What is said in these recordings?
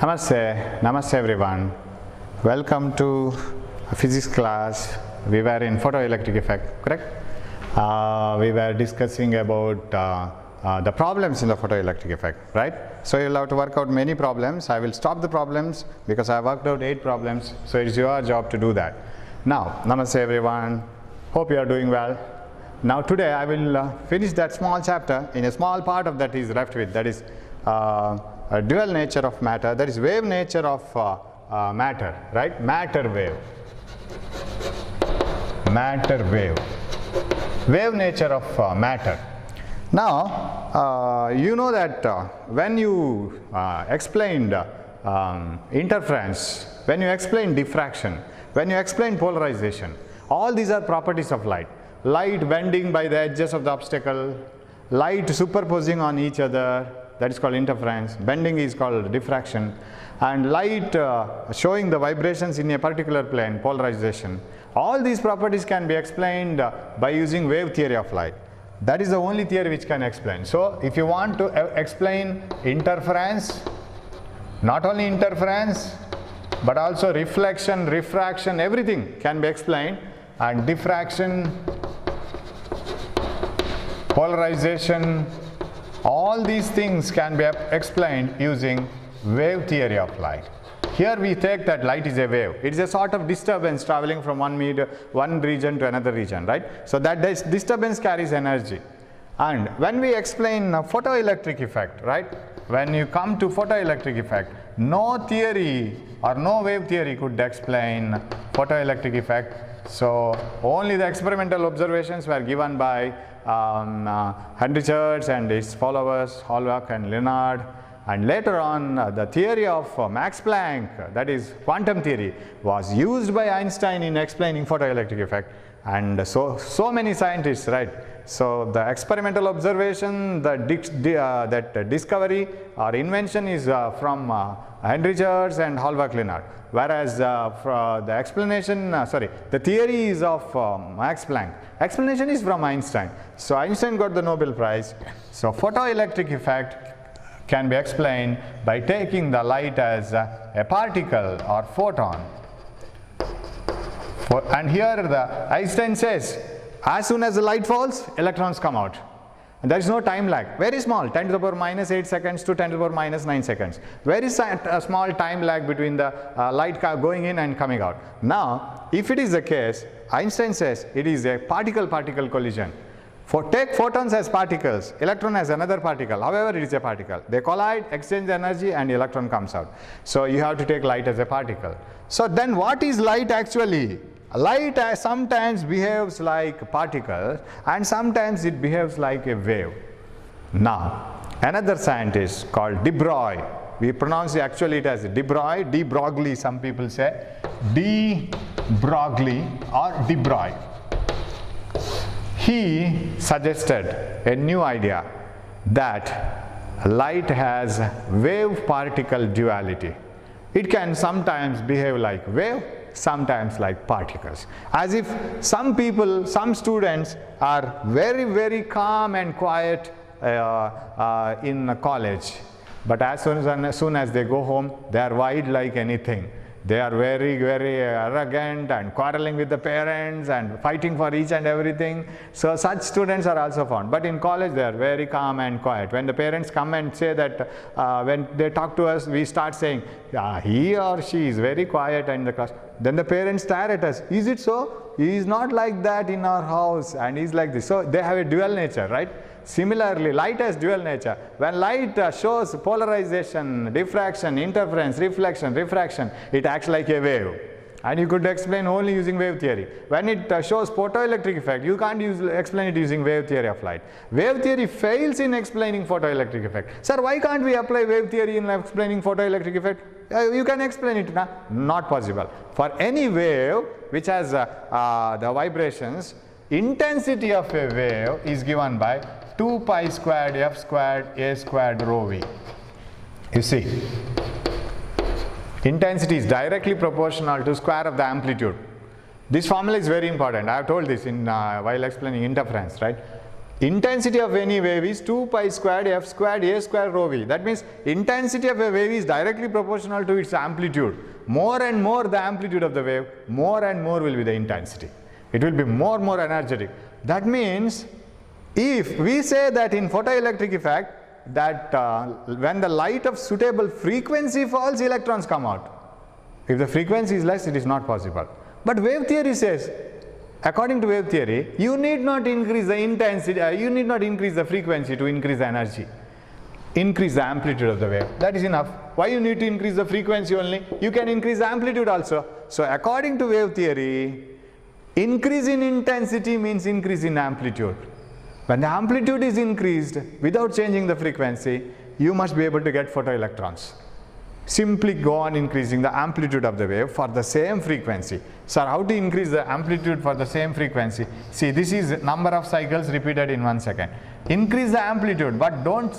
Namaste everyone. Welcome to physics class. We were in photoelectric effect, correct? We were discussing about the problems in the photoelectric effect, right? So you'll have to work out many problems. I will stop the problems because I worked out 8 problems. So it's your job to do that. Now, namaste everyone. Hope you are doing well. Now today I will finish that small chapter. In a small part of that is left with, that is a dual nature of matter, that is wave nature of matter, right? Matter wave. Wave nature of matter. Now, you know that when you explained interference, when you explain diffraction, when you explain polarization, all these are properties of light. Light bending by the edges of the obstacle, light superposing on each other, that is called interference. Bending is called diffraction. And light showing the vibrations in a particular plane, polarization. All these properties can be explained by using wave theory of light. That is the only theory which can explain. So, if you want to explain interference, not only interference, but also reflection, refraction, everything can be explained. And diffraction, polarization, all these things can be explained using wave theory of light. Here we take that light is a wave. It is a sort of disturbance traveling from one region to another region, right? So that disturbance carries energy. And when we explain photoelectric effect, right? When you come to photoelectric effect, no theory or no wave theory could explain photoelectric effect. So only the experimental observations were given by Henry Church and his followers, Hallwach and Leonard. And later on, the theory of Max Planck, that is quantum theory, was used by Einstein in explaining photoelectric effect. And so many scientists, right? So the experimental observation, that discovery or invention is from Henry Church and Hallwach Leonard. Whereas the explanation, the theory is of Max Planck. Explanation is from Einstein. So Einstein got the Nobel Prize. So photoelectric effect can be explained by taking the light as a particle or photon. And here Einstein says, as soon as the light falls, electrons come out. And there is no time lag, very small, 10 to the power minus 8 seconds to 10 to the power minus 9 seconds. Very small time lag between the light going in and coming out. Now, if it is the case, Einstein says it is a particle-particle collision. Take photons as particles, electron as another particle, however it is a particle. They collide, exchange energy and electron comes out. So you have to take light as a particle. So then what is light actually? Light sometimes behaves like particle and sometimes it behaves like a wave. Now, another scientist called de Broglie, we pronounce it actually it as de Broglie, some people say, de Broglie or de Broglie. He suggested a new idea that light has wave-particle duality. It can sometimes behave like wave, sometimes like particles. As if some people, some students are very, very calm and quiet in college. But as soon as they go home, they are wild like anything. They are very, very arrogant and quarreling with the parents and fighting for each and everything. So such students are also found. But in college they are very calm and quiet. When the parents come and say that, when they talk to us, we start saying, he or she is very quiet in the class. Then the parents stare at us. Is it so? He is not like that in our house and he is like this. So they have a dual nature, right? Similarly, light has dual nature. When light shows polarization, diffraction, interference, reflection, refraction, it acts like a wave. And you could explain only using wave theory. When it shows photoelectric effect, you can't explain it using wave theory of light. Wave theory fails in explaining photoelectric effect. Sir, why can't we apply wave theory in explaining photoelectric effect? You can explain it now. Not possible. For any wave which has the vibrations, intensity of a wave is given by 2 pi squared f squared a squared rho v. You see, intensity is directly proportional to square of the amplitude. This formula is very important. I have told this in while explaining interference, right? Intensity of any wave is 2 pi squared f squared a squared rho v. That means intensity of a wave is directly proportional to its amplitude. More and more the amplitude of the wave, more and more will be the intensity. It will be more energetic. That means if we say that in photoelectric effect that when the light of suitable frequency falls, electrons come out. If the frequency is less, it is not possible. But wave theory says, according to wave theory, you need not increase the intensity, you need not increase the frequency to increase the energy. Increase the amplitude of the wave. That is enough. Why you need to increase the frequency only? You can increase the amplitude also. So according to wave theory, increase in intensity means increase in amplitude. When the amplitude is increased without changing the frequency, you must be able to get photoelectrons. Simply go on increasing the amplitude of the wave for the same frequency. Sir, how to increase the amplitude for the same frequency? See, this is number of cycles repeated in 1 second. Increase the amplitude, but don't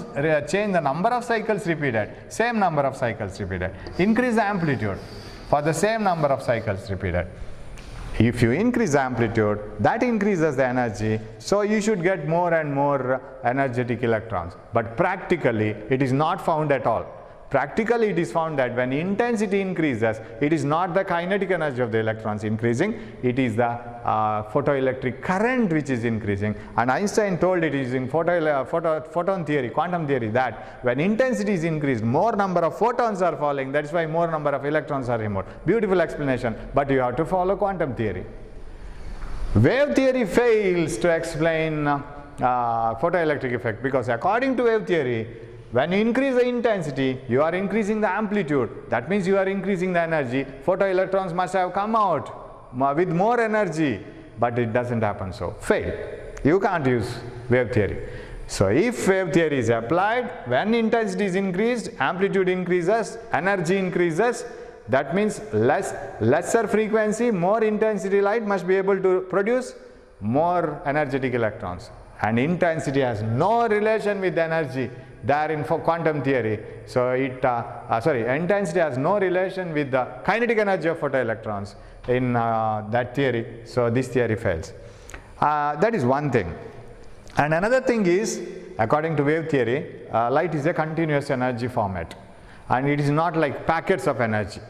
change the number of cycles repeated. Same number of cycles repeated. Increase the amplitude for the same number of cycles repeated. If you increase the amplitude, that increases the energy, so you should get more and more energetic electrons. But practically, it is not found at all. Practically, it is found that when intensity increases, it is not the kinetic energy of the electrons increasing, it is the photoelectric current which is increasing. And Einstein told it is in photon theory, quantum theory, that when intensity is increased, more number of photons are falling, that is why more number of electrons are removed. Beautiful explanation, but you have to follow quantum theory. Wave theory fails to explain photoelectric effect, because according to wave theory, when you increase the intensity, you are increasing the amplitude. That means you are increasing the energy. Photoelectrons must have come out with more energy, but it doesn't happen so. Fail. You can't use wave theory. So if wave theory is applied, when intensity is increased, amplitude increases, energy increases, that means lesser frequency, more intensity light must be able to produce more energetic electrons. And intensity has no relation with energy. There in quantum theory, so intensity has no relation with the kinetic energy of photoelectrons in that theory, so this theory fails. That is one thing. And another thing is, according to wave theory, light is a continuous energy format, and it is not like packets of energy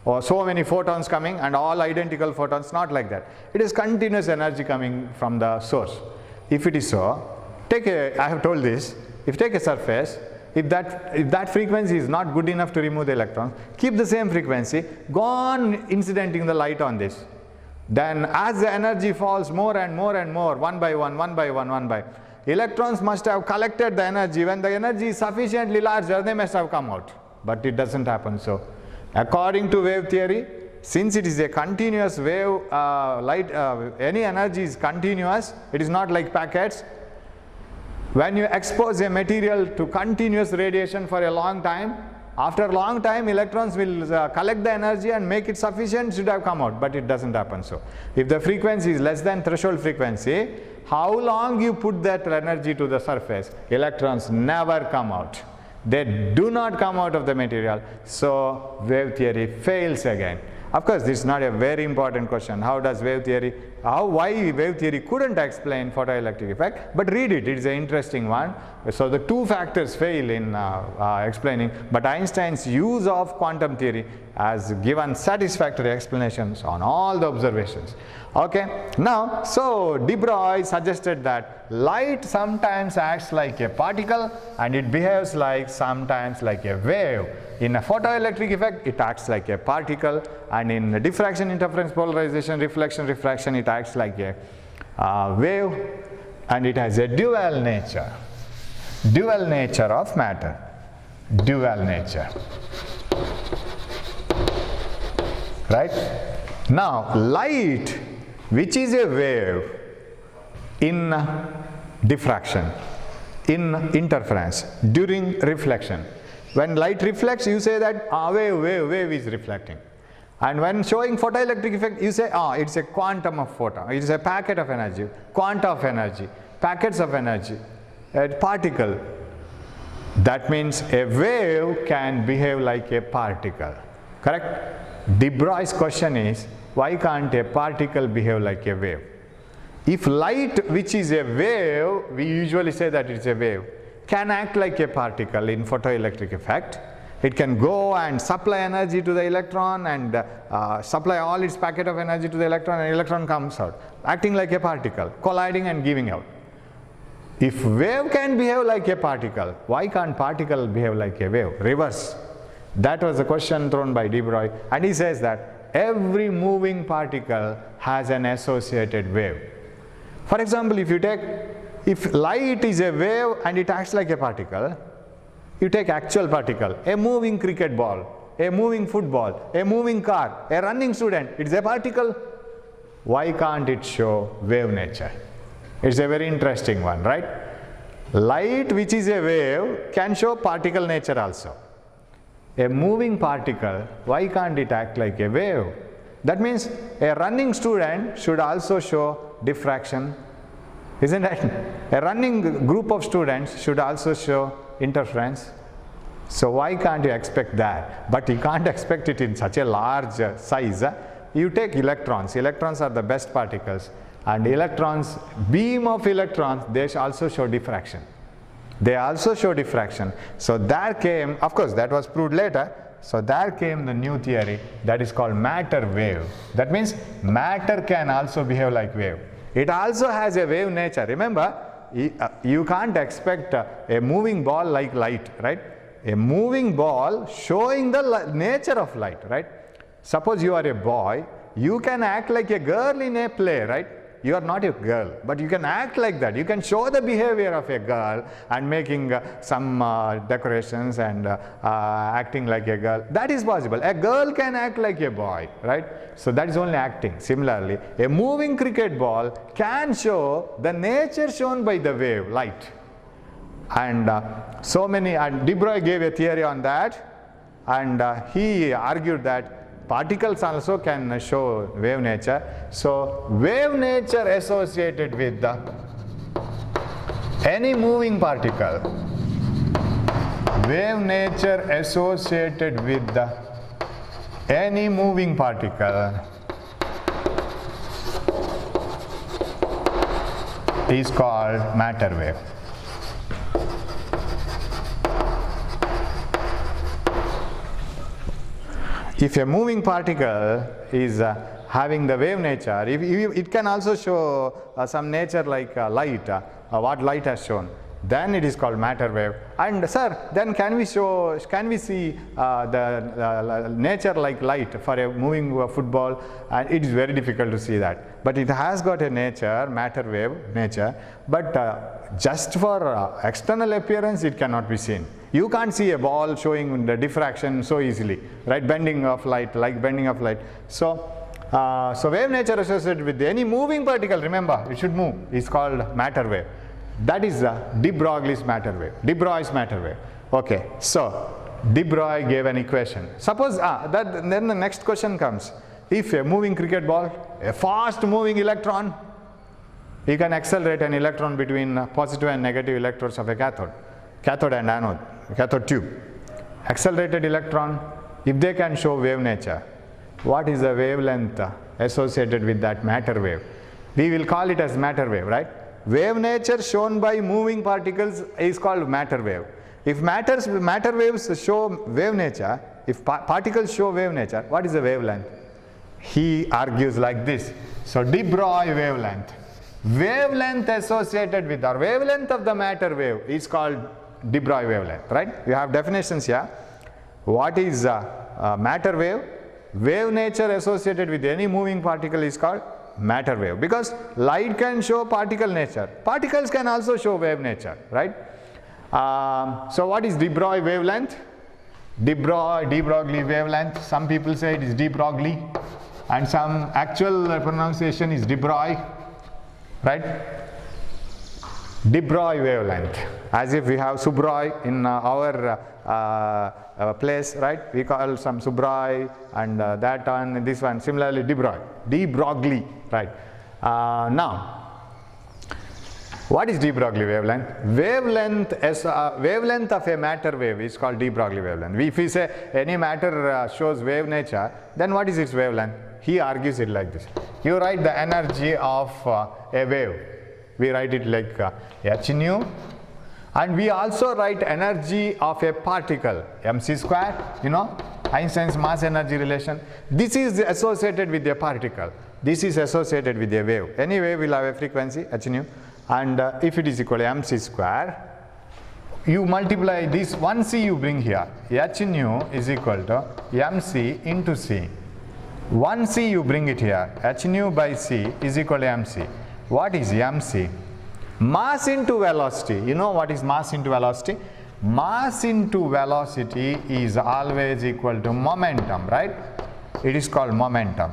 or so many photons coming and all identical photons, not like that. It is continuous energy coming from the source. If it is so, I have told this, if take a surface, if that frequency is not good enough to remove the electrons, keep the same frequency, go on incidenting the light on this. Then as the energy falls more and more and more, one by one, electrons must have collected the energy. When the energy is sufficiently larger, they must have come out. But it doesn't happen so. According to wave theory, since it is a continuous wave, any energy is continuous, it is not like packets. When you expose a material to continuous radiation for a long time, after a long time electrons will collect the energy and make it sufficient, should have come out, but it doesn't happen so. If the frequency is less than threshold frequency, how long you put that energy to the surface, electrons never come out. They do not come out of the material, so wave theory fails again. Of course, this is not a very important question. Why wave theory couldn't explain photoelectric effect, but read it, it's an interesting one. So the two factors fail in explaining, but Einstein's use of quantum theory has given satisfactory explanations on all the observations. Okay, now, so de Broglie suggested that light sometimes acts like a particle and it behaves sometimes like a wave. In a photoelectric effect, it acts like a particle, and in diffraction, interference, polarization, reflection, refraction, it acts like a wave, and it has a dual nature. Dual nature of matter. Dual nature. Right? Now, light, which is a wave, in diffraction, in interference, during reflection. When light reflects, you say that wave is reflecting. And when showing photoelectric effect, you say it's a quantum of photon, it is a packet of energy, quanta of energy, packets of energy, a particle. That means a wave can behave like a particle. Correct? De Broglie's question is, why can't a particle behave like a wave? If light, which is a wave, we usually say that it's a wave, can act like a particle in photoelectric effect. It can go and supply energy to the electron and supply all its packet of energy to the electron, and electron comes out, acting like a particle, colliding and giving out. If wave can behave like a particle, why can't particle behave like a wave? Reverse. That was the question thrown by de Broglie, and he says that every moving particle has an associated wave. For example, if light is a wave and it acts like a particle, you take actual particle, a moving cricket ball, a moving football, a moving car, a running student, it's a particle. Why can't it show wave nature? It's a very interesting one, right? Light, which is a wave, can show particle nature also. A moving particle, why can't it act like a wave? That means a running student should also show diffraction, isn't it? A running group of students should also show interference. So why can't you expect that? But you can't expect it in such a large size. You take electrons. Electrons are the best particles, and electrons, beam of electrons, they also show diffraction. They also show diffraction. So there came, of course that was proved later, so there came the new theory that is called matter wave. That means matter can also behave like wave. It also has a wave nature. Remember, you can't expect a moving ball like light, right? A moving ball showing the nature of light, right? Suppose you are a boy, you can act like a girl in a play, right? You are not a girl, but you can act like that. You can show the behavior of a girl and making some decorations and acting like a girl. That is possible. A girl can act like a boy, right? So that is only acting. Similarly, a moving cricket ball can show the nature shown by the wave, light. And and de Broglie gave a theory on that, and he argued that particles also can show wave nature. So wave nature associated with any moving particle, wave nature associated with any moving particle is called matter wave. If a moving particle is having the wave nature, it can also show some nature like light, what light has shown, then it is called matter wave. And sir, then can we see the nature like light for a moving football? And it is very difficult to see that. But it has got a nature, matter wave nature, but just for external appearance it cannot be seen. You can't see a ball showing the diffraction so easily, right? Bending of light, like bending of light. So wave nature associated with any moving particle, remember, it should move, is called matter wave. That is de Broglie's matter wave, de Broglie's matter wave. Okay, so de Broglie gave an equation. Suppose then the next question comes. If a moving cricket ball, a fast moving electron, you can accelerate an electron between positive and negative electrodes of a cathode and anode, cathode tube. Accelerated electron, if they can show wave nature, what is the wavelength associated with that matter wave? We will call it as matter wave, right? Wave nature shown by moving particles is called matter wave. If matter waves show wave nature, if particles show wave nature, what is the wavelength? He argues like this. So de Broglie wavelength. Wavelength associated with, or wavelength of the matter wave is called de Broglie wavelength, right? We have definitions here. What is matter wave? Wave nature associated with any moving particle is called matter wave, because light can show particle nature. Particles can also show wave nature, right? So what is de Broglie wavelength? De Broglie wavelength. Some people say it is de Broglie, and some actual pronunciation is de Broglie, right? De Broglie wavelength, as if we have Subroi in our place, right? We call some Subroi and that one, this one. Similarly, de Broglie, right? Now, What is de Broglie wavelength? Wavelength of a matter wave is called de Broglie wavelength. If we say any matter shows wave nature, then what is its wavelength? He argues it like this. You write the energy of a wave. We write it like h nu, and we also write energy of a particle, mc square, Einstein's mass energy relation. This is associated with a particle. This is associated with a wave. Any wave will have a frequency h nu, and if it is equal to mc square, you multiply this 1c you bring here. H nu is equal to mc into c. 1c you bring it here. H nu by c is equal to mc. What is mc? Mass into velocity. You know what is mass into velocity? Mass into velocity is always equal to momentum, right? It is called momentum.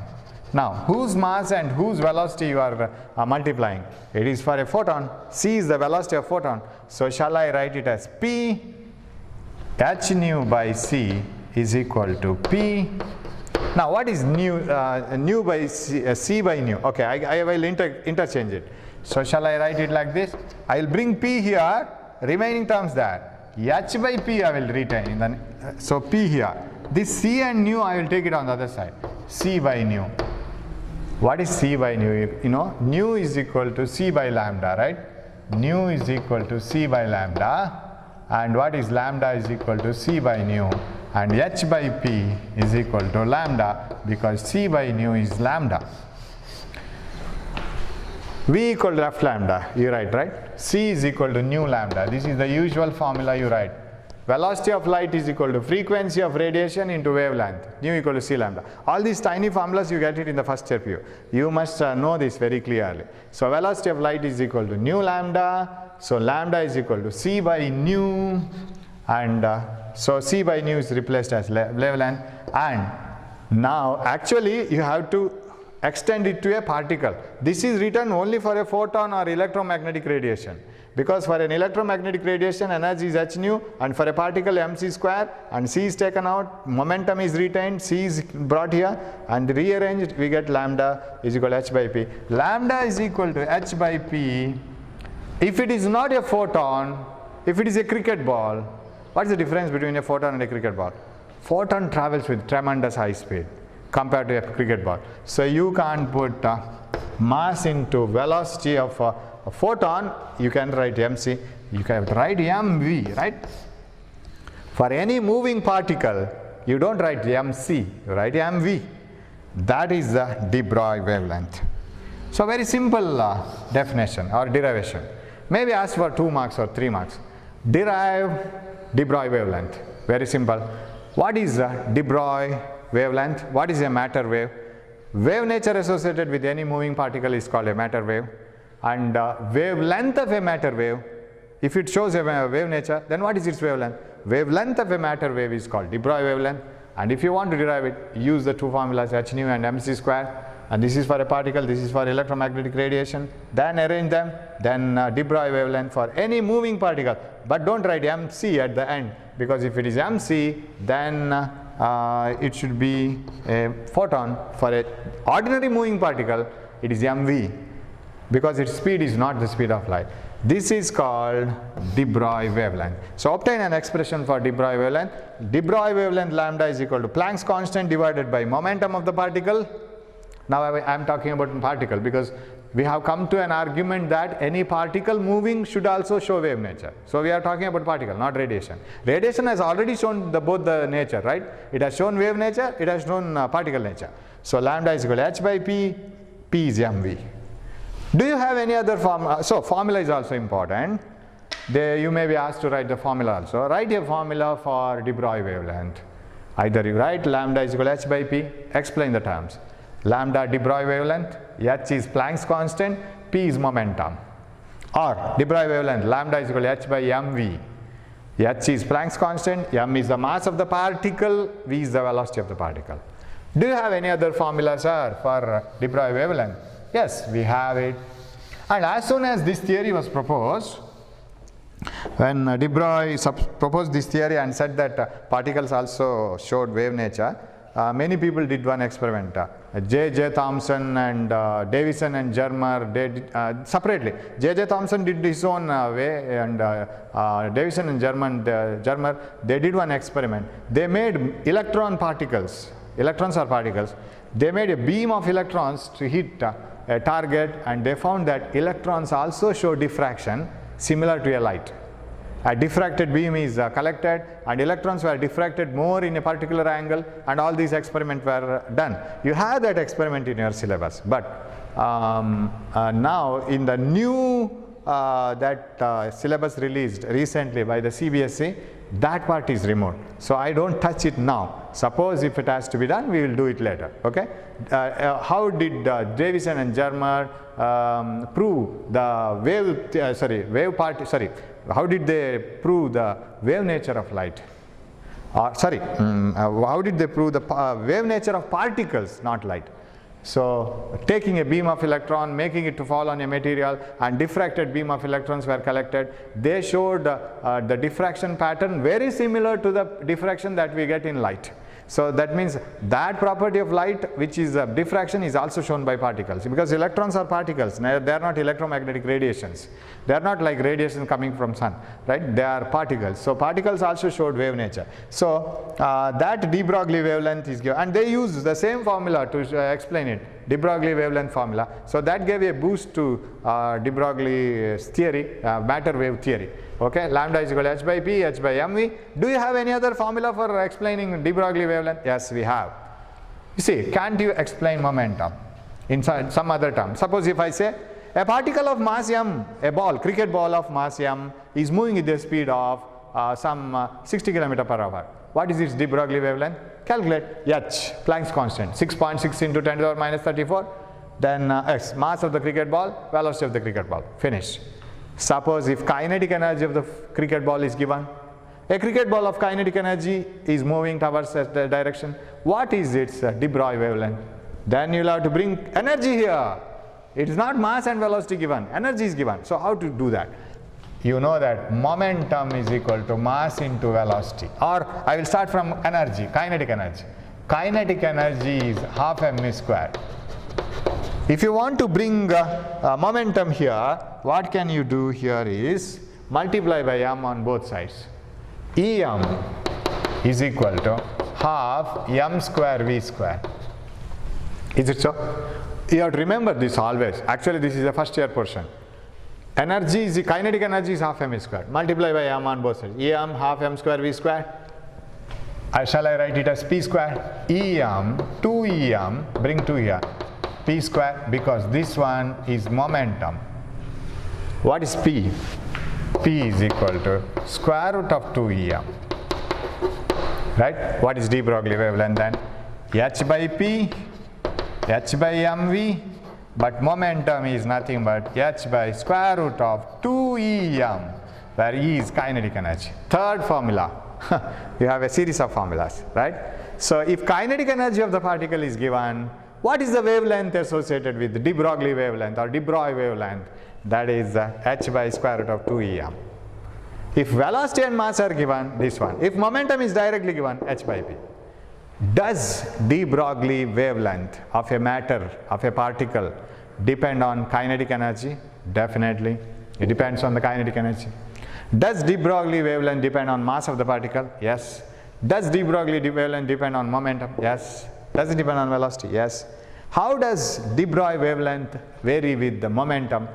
Now, whose mass and whose velocity you are multiplying? It is for a photon. C is the velocity of photon. So, shall I write it as P h nu by C is equal to P. Now, what is nu by C, C by nu? Okay, I will interchange it. So, shall I write it like this? I will bring P here, remaining terms there. H by P I will retain. Then, so, P here. This C and nu I will take it on the other side. C by nu. What is C by nu? Nu is equal to C by lambda, right? Nu is equal to C by lambda. And what is lambda is equal to C by nu. And H by P is equal to lambda, because C by nu is lambda. V equal to f lambda, you write, right? C is equal to nu lambda. This is the usual formula you write. Velocity of light is equal to frequency of radiation into wavelength. Nu equal to C lambda. All these tiny formulas you get it in the first step. You must know this very clearly. So velocity of light is equal to nu lambda. So lambda is equal to C by nu. And so C by nu is replaced as wavelength. And now actually you have to extend it to a particle. This is written only for a photon or electromagnetic radiation. Because for an electromagnetic radiation, energy is h nu, and for a particle mc square, and c is taken out, momentum is retained, c is brought here, and rearranged, we get lambda is equal to h by p. Lambda is equal to h by p. If it is not a photon, if it is a cricket ball, what is the difference between a photon and a cricket ball? Photon travels with tremendous high speed compared to a cricket ball. So you can't put mass into velocity of a photon. You can write mc, you can write mv, right? For any moving particle, you don't write mc, you write mv. That is the de Broglie wavelength. So very simple definition or derivation. Maybe ask for 2 marks or 3 marks. Derive de Broglie wavelength. Very simple. What is de Broglie wavelength? What is a matter wave? Wave nature associated with any moving particle is called a matter wave. And wavelength of a matter wave, if it shows a wave nature, then what is its wavelength? Wavelength of a matter wave is called de Broglie wavelength. And if you want to derive it, use the two formulas h nu and mc square. And this is for a particle, this is for electromagnetic radiation. Then arrange them, then de Broglie wavelength for any moving particle. But don't write mc at the end, because if it is mc, then it should be a photon. For an ordinary moving particle, it is mv, because its speed is not the speed of light. This is called de Broglie wavelength. So obtain an expression for de Broglie wavelength. De Broglie wavelength lambda is equal to Planck's constant divided by momentum of the particle. Now I am talking about particle, because we have come to an argument that any particle moving should also show wave nature. So we are talking about particle, not radiation. Radiation has already shown both the nature, right? It has shown wave nature, it has shown particle nature. So lambda is equal to h by p, p is mv. Do you have any other formula? So formula is also important. You may be asked to write the formula also. Write a formula for de Broglie wavelength. Either you write lambda is equal to h by p, explain the terms. Lambda de Broglie wavelength, h is Planck's constant, p is momentum. Or de Broglie wavelength, lambda is equal to h by mv. H is Planck's constant, m is the mass of the particle, v is the velocity of the particle. Do you have any other formula, sir, for de Broglie wavelength? Yes, we have it. And as soon as this theory was proposed, when de Broglie proposed this theory and said that particles also showed wave nature, many people did one experiment. J. Thomson and Davison and Germer did separately. J. Thomson did his own way, and Davison and Germer, they did one experiment. They made electron particles. Electrons are particles. They made a beam of electrons to hit a target, and they found that electrons also show diffraction similar to a light. A diffracted beam is collected, and electrons were diffracted more in a particular angle, and all these experiments were done. You have that experiment in your syllabus, but now in the new syllabus released recently by the CBSE, that part is removed. So I don't touch it now. Suppose if it has to be done, we will do it later. Okay? How did Davison and Germer prove the how did they prove the wave nature of light? How did they prove the wave nature of particles, not light? So taking a beam of electron, making it to fall on a material, and diffracted beam of electrons were collected. They showed the diffraction pattern very similar to the diffraction that we get in light. So that means that property of light, which is diffraction, is also shown by particles, because electrons are particles. They are not electromagnetic radiations. They are not like radiation coming from sun, right? They are particles. So particles also showed wave nature. So that de Broglie wavelength is given, and they use the same formula to explain it, de Broglie wavelength formula. So that gave a boost to de Broglie's theory, matter wave theory. Okay, lambda is equal to h by p, h by mv. Do you have any other formula for explaining de Broglie wavelength? Yes, we have. You see, can't you explain momentum in some other term? Suppose if I say a particle of mass m, a ball, cricket ball of mass m, is moving with the speed of some 60 km per hour. What is its de Broglie wavelength? Calculate h, Planck's constant, 6.6 into 10 to the power minus 34. Then x, mass of the cricket ball, velocity of the cricket ball. Finished. Suppose if kinetic energy of the cricket ball is given, a cricket ball of kinetic energy is moving towards that direction. What is its de Broglie wavelength? Then you will have to bring energy here. It is not mass and velocity given, energy is given. So how to do that? You know that momentum is equal to mass into velocity. Or I will start from energy, kinetic energy. Kinetic energy is half mv squared. If you want to bring momentum here, what can you do here is multiply by m on both sides. Em is equal to half m square v square. Is it so? You have to remember this always. Actually, this is the first year portion. Energy is, kinetic energy is half mv square. Multiply by m on both sides. Em half m square v square. Shall I write it as p square? Em, 2em, bring 2 here. P square, because this one is momentum. What is P? P is equal to square root of 2em. Right? What is de Broglie wavelength then? H by P, h by mv, but momentum is nothing but h by square root of 2em, where E is kinetic energy. Third formula. You have a series of formulas, right? So if kinetic energy of the particle is given, what is the wavelength associated with the de Broglie wavelength or de Broglie wavelength? That is h by square root of 2em. If velocity and mass are given, this one. If momentum is directly given, h by p. Does de Broglie wavelength of a matter, of a particle, depend on kinetic energy? Definitely. It depends on the kinetic energy. Does de Broglie wavelength depend on mass of the particle? Yes. Does de Broglie wavelength depend on momentum? Yes. Does it depend on velocity? Yes. How does de Broglie wavelength vary with the momentum?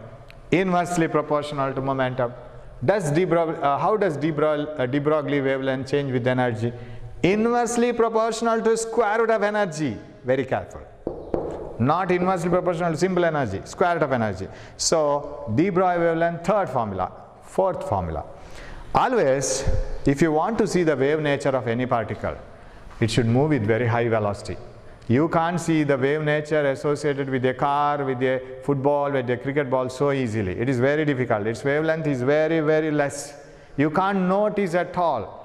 Inversely proportional to momentum. How does de Broglie wavelength change with energy? Inversely proportional to square root of energy. Very careful. Not inversely proportional to simple energy, square root of energy. So de Broglie wavelength, third formula. Fourth formula. Always, if you want to see the wave nature of any particle, it should move with very high velocity. You can't see the wave nature associated with a car, with a football, with a cricket ball so easily. It is very difficult. Its wavelength is very, very less. You can't notice at all.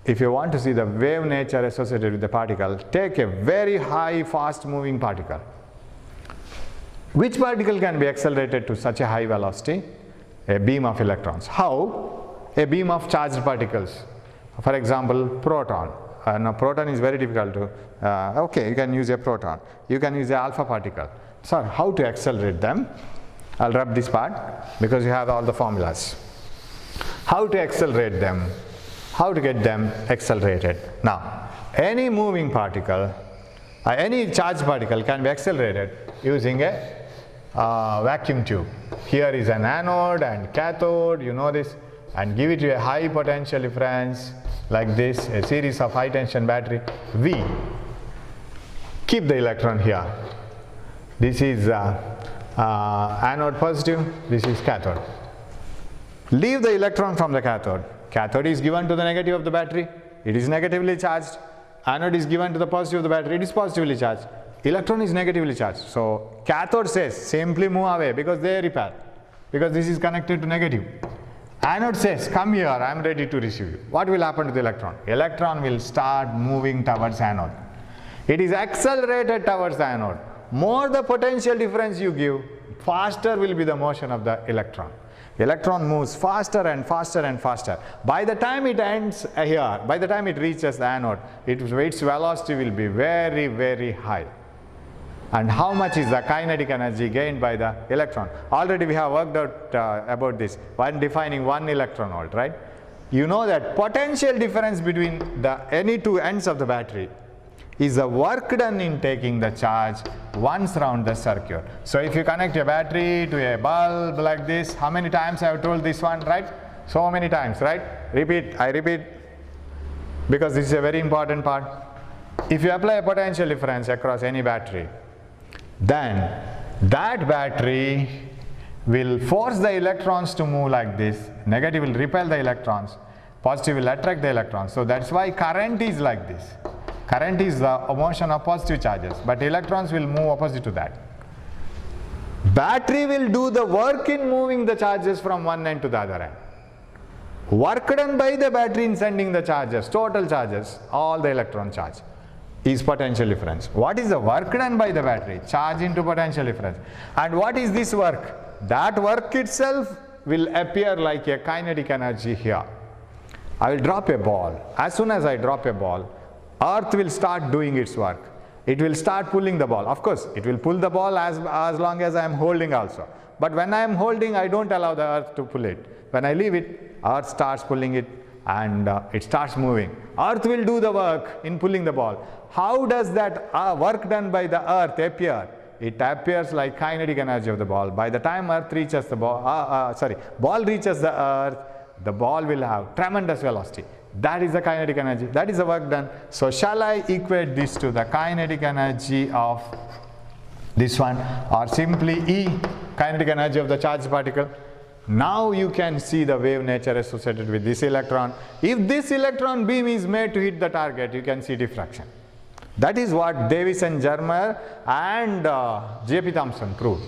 If you want to see the wave nature associated with the particle, take a very high, fast moving particle. Which particle can be accelerated to such a high velocity? A beam of electrons. How? A beam of charged particles. For example, proton. no, proton is very difficult to, okay, you can use a proton, you can use a alpha particle. So how to accelerate them? I'll rub this part because you have all the formulas. How to accelerate them, how to get them accelerated. Now, any moving particle, any charged particle can be accelerated using a vacuum tube. Here is an anode and cathode, you know this, and give it to a high potential difference like this, a series of high tension battery V. Keep the electron here. This is anode positive, this is cathode. Leave the electron from the cathode. Cathode is given to the negative of the battery, it is negatively charged. Anode is given to the positive of the battery, it is positively charged. Electron is negatively charged. So cathode says simply move away because they repel, because this is connected to negative. Anode says come here, I am ready to receive you. What will happen to the electron? Electron will start moving towards anode. It is accelerated towards the anode. More the potential difference you give, faster will be the motion of the electron. Electron moves faster and faster and faster. By the time it ends here, by the time it reaches the anode, its velocity will be very, very high. And how much is the kinetic energy gained by the electron? Already we have worked out about this when defining 1 electron volt, right? You know that potential difference between the any two ends of the battery is the work done in taking the charge once round the circuit. So if you connect a battery to a bulb like this, how many times I have told this one, right? So many times, right? Repeat, I repeat, because this is a very important part. If you apply a potential difference across any battery, then that battery will force the electrons to move like this. Negative will repel the electrons, positive will attract the electrons. So that's why current is like this. Current is the motion of positive charges, but electrons will move opposite to that. Battery will do the work in moving the charges from one end to the other end. Work done by the battery in sending the charges, total charges, all the electron charge, is potential difference. What is the work done by the battery? Charge into potential difference. And what is this work? That work itself will appear like a kinetic energy here. I will drop a ball. As soon as I drop a ball, Earth will start doing its work. It will start pulling the ball. Of course, it will pull the ball as long as I am holding also. But when I am holding, I don't allow the Earth to pull it. When I leave it, Earth starts pulling it and it starts moving. Earth will do the work in pulling the ball. How does that work done by the Earth appear? It appears like kinetic energy of the ball. By the time Earth reaches the ball reaches the Earth, the ball will have tremendous velocity. That is the kinetic energy. That is the work done. So shall I equate this to the kinetic energy of this one, or simply E, kinetic energy of the charged particle? Now you can see the wave nature associated with this electron. If this electron beam is made to hit the target, you can see diffraction. That is what Davis and Germer and J.P. Thomson proved.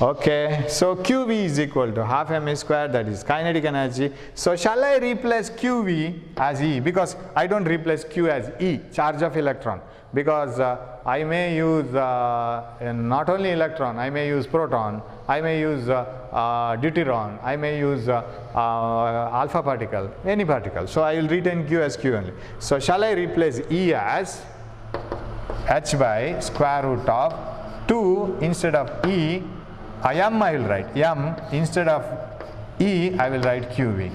Okay, so QV is equal to half mA squared, that is kinetic energy. So shall I replace QV as E? Because I don't replace Q as E, charge of electron. Because I may use not only electron, I may use proton, I may use deuteron, I may use alpha particle, any particle. So I will retain Q as Q only. So shall I replace E as h by square root of 2 instead of E, m I will write, m instead of E I will write QV.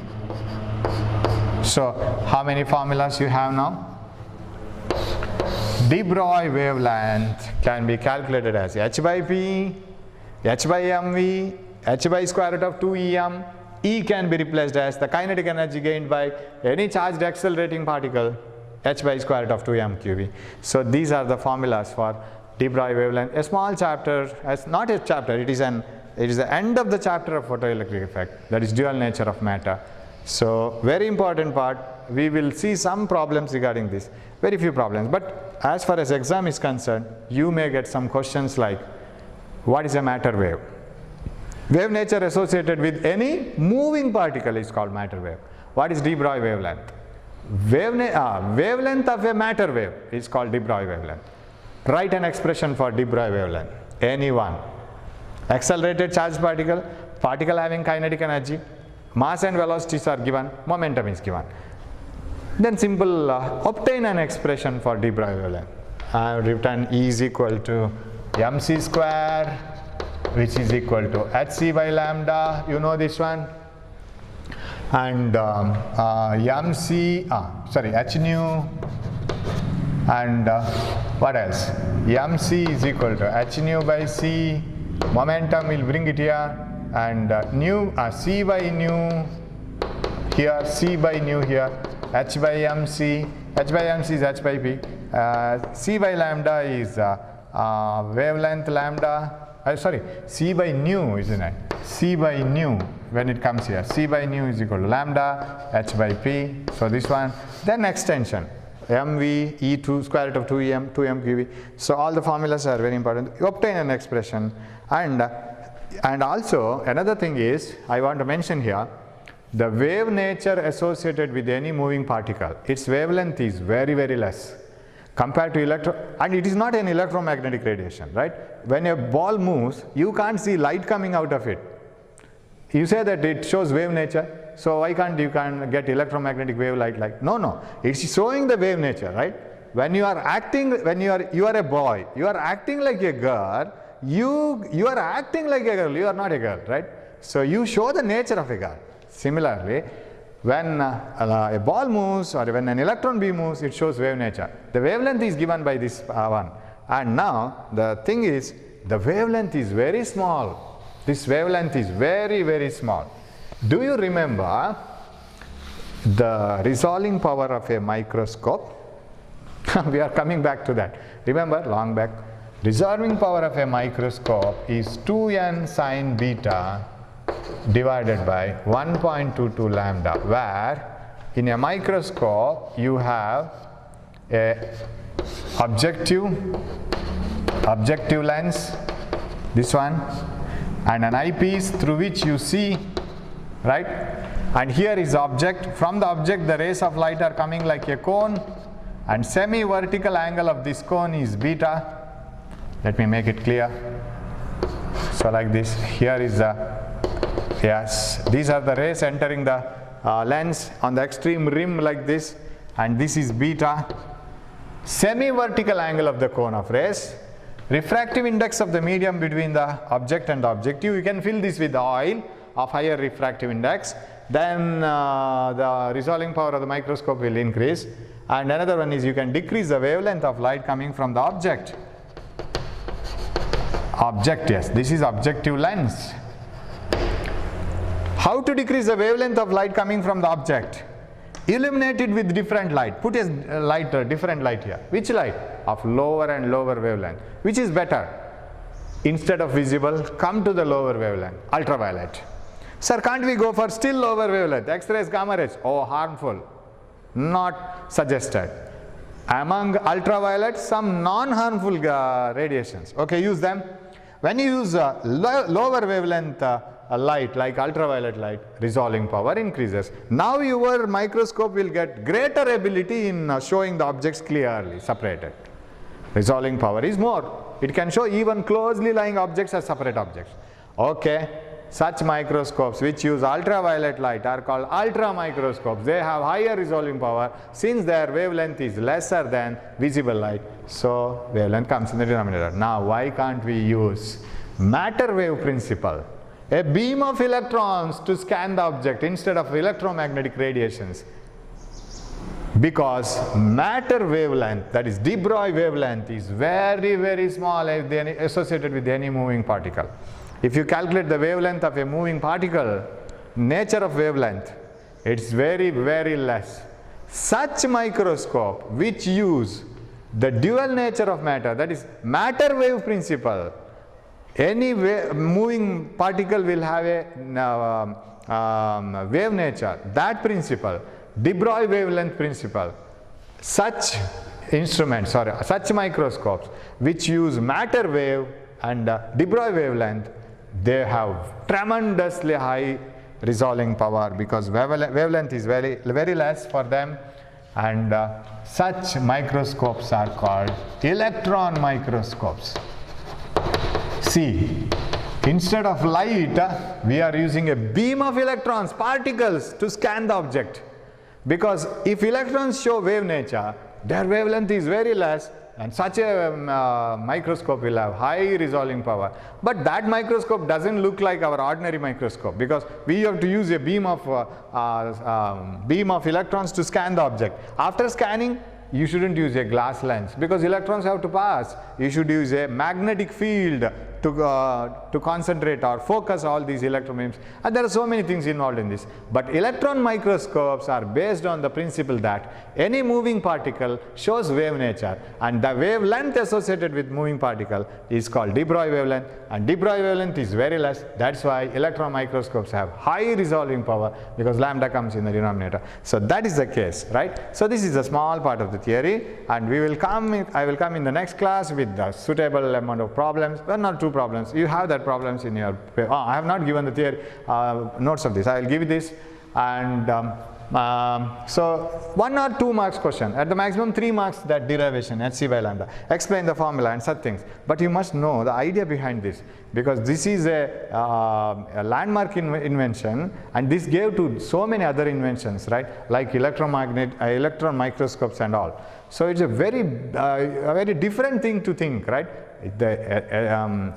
So how many formulas you have now? De Broglie wavelength can be calculated as h by P, h by mv, h by square root of 2em. E can be replaced as the kinetic energy gained by any charged accelerating particle, h by square root of 2m QV. So these are the formulas for De Broglie wavelength. A small chapter, as not a chapter, it is the end of the chapter of photoelectric effect, that is dual nature of matter. So very important part. We will see some problems regarding this, very few problems, but as far as exam is concerned, you may get some questions like, what is a matter wave? Wave nature associated with any moving particle is called matter wave. What is De Broglie wavelength? Wavelength of a matter wave is called De Broglie wavelength. Write an expression for De Broglie wavelength, any one. Accelerated charged particle, particle having kinetic energy, mass and velocities are given, momentum is given. Then simple obtain an expression for de Broglie wavelength. I have written E is equal to mc square, which is equal to hc by lambda, you know this one, and h nu, and what else, mc is equal to h nu by c, momentum will bring it here, and c by nu here, c by nu here, h by mc is h by p, c by lambda is wavelength lambda, c by nu, isn't it? C by nu, when it comes here, c by nu is equal to lambda h by p. So this one, then extension mv e2 square root of 2em 2m qv. So all the formulas are very important. You obtain an expression, and also another thing is I want to mention here, the wave nature associated with any moving particle, its wavelength is very, very less compared to and it is not an electromagnetic radiation, right? When a ball moves, you can't see light coming out of it. You say that it shows wave nature, so why can't you get electromagnetic wave light like? No, it's showing the wave nature, right? When you are acting, when you are a boy, you are acting like a girl, you are acting like a girl, you are not a girl, right? So you show the nature of a girl. Similarly, when a ball moves or when an electron beam moves, it shows wave nature. The wavelength is given by this one. And now the thing is, the wavelength is very small. This wavelength is very, very small. Do you remember the resolving power of a microscope? We are coming back to that. Remember, long back. Resolving power of a microscope is 2n sine beta divided by 1.22 lambda, where in a microscope you have a objective lens, this one, and an eyepiece through which you see, right? And here is the object. From the object the rays of light are coming like a cone, and semi-vertical angle of this cone is beta. Let me make it clear. So like this, here is the these are the rays entering the lens on the extreme rim like this, and this is beta. Semi-vertical angle of the cone of rays, refractive index of the medium between the object and the objective. You can fill this with oil of higher refractive index, then the resolving power of the microscope will increase. And another one is you can decrease the wavelength of light coming from the object. Yes, this is objective lens. How to decrease the wavelength of light coming from the object? Illuminate it with different light. Put a light, different light here. Which light? Of lower and lower wavelength. Which is better? Instead of visible, come to the lower wavelength, ultraviolet. Sir, can't we go for still lower wavelength? X-rays, gamma rays? Oh, harmful. Not suggested. Among ultraviolet, some non-harmful radiations. Okay, use them. When you use lower wavelength light like ultraviolet light, resolving power increases. Now your microscope will get greater ability in showing the objects clearly separated. Resolving power is more. It can show even closely lying objects as separate objects. Okay, such microscopes which use ultraviolet light are called ultra microscopes. They have higher resolving power since their wavelength is lesser than visible light. So wavelength comes in the denominator. Now why can't we use matter wave principle? A beam of electrons to scan the object instead of electromagnetic radiations. Because matter wavelength, that is de Broglie wavelength, is very, very small associated with any moving particle. If you calculate the wavelength of a moving particle, nature of wavelength, it's very, very less. Such microscope which use the dual nature of matter, that is matter wave principle, any moving particle will have a wave nature, that principle, de Broglie wavelength principle. Such instruments, such microscopes which use matter wave and de Broglie wavelength, they have tremendously high resolving power because wavelength is very, very less for them, and such microscopes are called electron microscopes. See, instead of light, we are using a beam of electrons, particles, to scan the object. because if electrons show wave nature, their wavelength is very less, and such a microscope will have high resolving power. But that microscope doesn't look like our ordinary microscope, because we have to use a beam of electrons to scan the object. After scanning, you shouldn't use a glass lens, because electrons have to pass. You should use a magnetic field to concentrate or focus all these electron beams, and there are so many things involved in this. But electron microscopes are based on the principle that any moving particle shows wave nature, and the wavelength associated with moving particle is called de Broglie wavelength, and de Broglie wavelength is very less. That's why electron microscopes have high resolving power, because lambda comes in the denominator. So that is the case, right? So this is a small part of the theory, and I will come in the next class with the suitable amount of problems. Well, not two problems. You have that problems in your paper. I have not given the theory notes of this. I will give you this, and so 1 or 2 marks question, at the maximum 3 marks, that derivation hc by lambda, explain the formula and such things. But you must know the idea behind this, because this is a landmark invention, and this gave to so many other inventions, right, like electron microscopes and all. So it's a very different thing to think, right?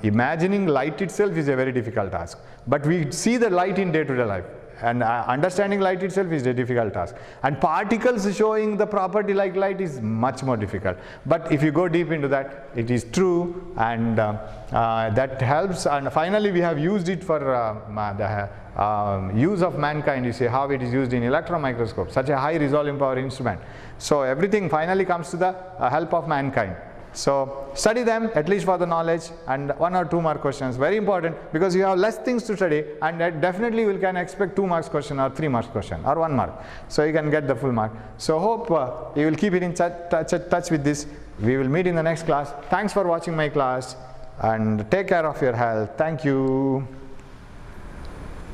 Imagining light itself is a very difficult task, but we see the light in day-to-day life, and understanding light itself is a difficult task, and particles showing the property like light is much more difficult. But if you go deep into that, it is true, and that helps. And finally we have used it for the use of mankind. You see how it is used in electron microscope, such a high resolving power instrument. So everything finally comes to the help of mankind. So study them, at least for the knowledge, and 1 or 2 mark questions, very important, because you have less things to study, and that definitely we can expect 2 marks question or 3 marks question or 1 mark, so you can get the full mark. So hope you will keep it in touch with this. We will meet in the next class. Thanks for watching my class, and take care of your health. Thank you.